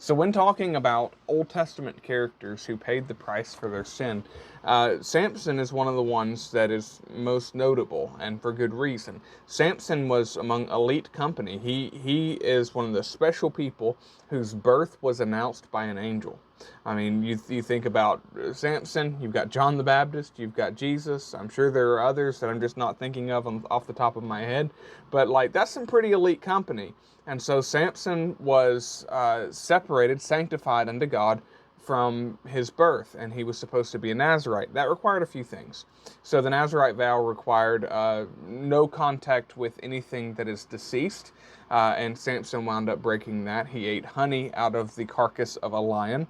So when talking about Old Testament characters who paid the price for their sin, Samson is one of the ones that is most notable, and for good reason. Samson was among elite company. He is one of the special people whose birth was announced by an angel. I mean, you think about Samson, you've got John the Baptist, you've got Jesus. I'm sure there are others that I'm just not thinking of off the top of my head, but like that's some pretty elite company. And so Samson was separated, sanctified unto God from his birth, and he was supposed to be a Nazarite. That required a few things. So the Nazarite vow required no contact with anything that is deceased, and Samson wound up breaking that. He ate honey out of the carcass of a lion,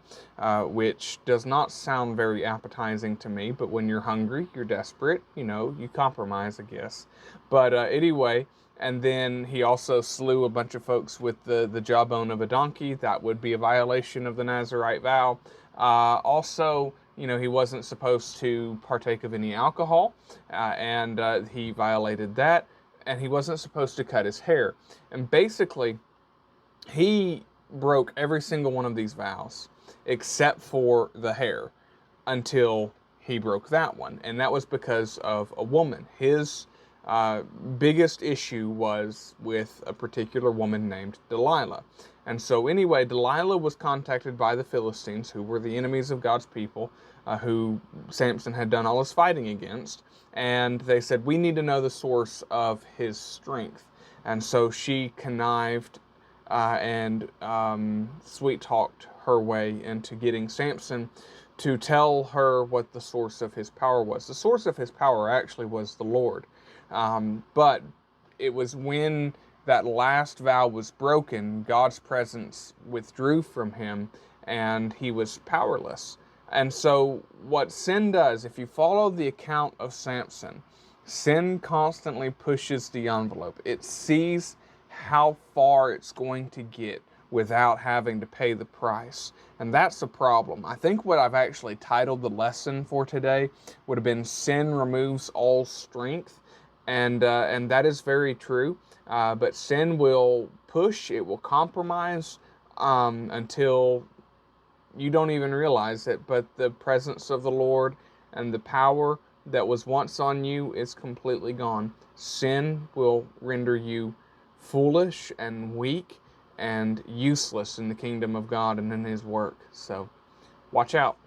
which does not sound very appetizing to me, but when you're hungry, you're desperate, you compromise, I guess. But anyway, and then he also slew a bunch of folks with the jawbone of a donkey. That would be a violation of the Nazarite vow. Also, he wasn't supposed to partake of any alcohol, and he violated that. And he wasn't supposed to cut his hair. And basically, he broke every single one of these vows except for the hair until he broke that one. And that was because of a woman. His biggest issue was with a particular woman named Delilah. And so anyway, Delilah was contacted by the Philistines, who were the enemies of God's people, who Samson had done all his fighting against. And they said, we need to know the source of his strength. And so she connived and sweet-talked her way into getting Samson to tell her what the source of his power was. The source of his power actually was the Lord. But it was when that last vow was broken, God's presence withdrew from him and he was powerless. And so what sin does, if you follow the account of Samson, sin constantly pushes the envelope. It sees how far it's going to get without having to pay the price. And that's the problem. I think what I've actually titled the lesson for today would have been Sin Removes All Strength. And that is very true. But sin will push, it will compromise until you don't even realize it. But the presence of the Lord and the power that was once on you is completely gone. Sin will render you foolish and weak and useless in the kingdom of God and in His work. So watch out.